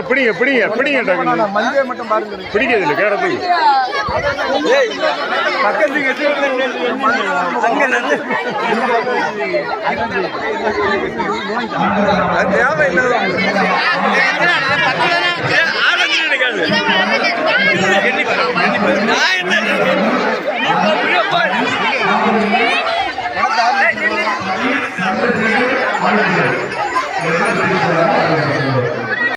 பிடிங்க பிடிங்க பிடிங்க மஞ்சள் மட்டும் பாருங்க பிடிக்கிறது இல்லை கேரத்துக்கு பக்கத்துக்கு தேவையில்லை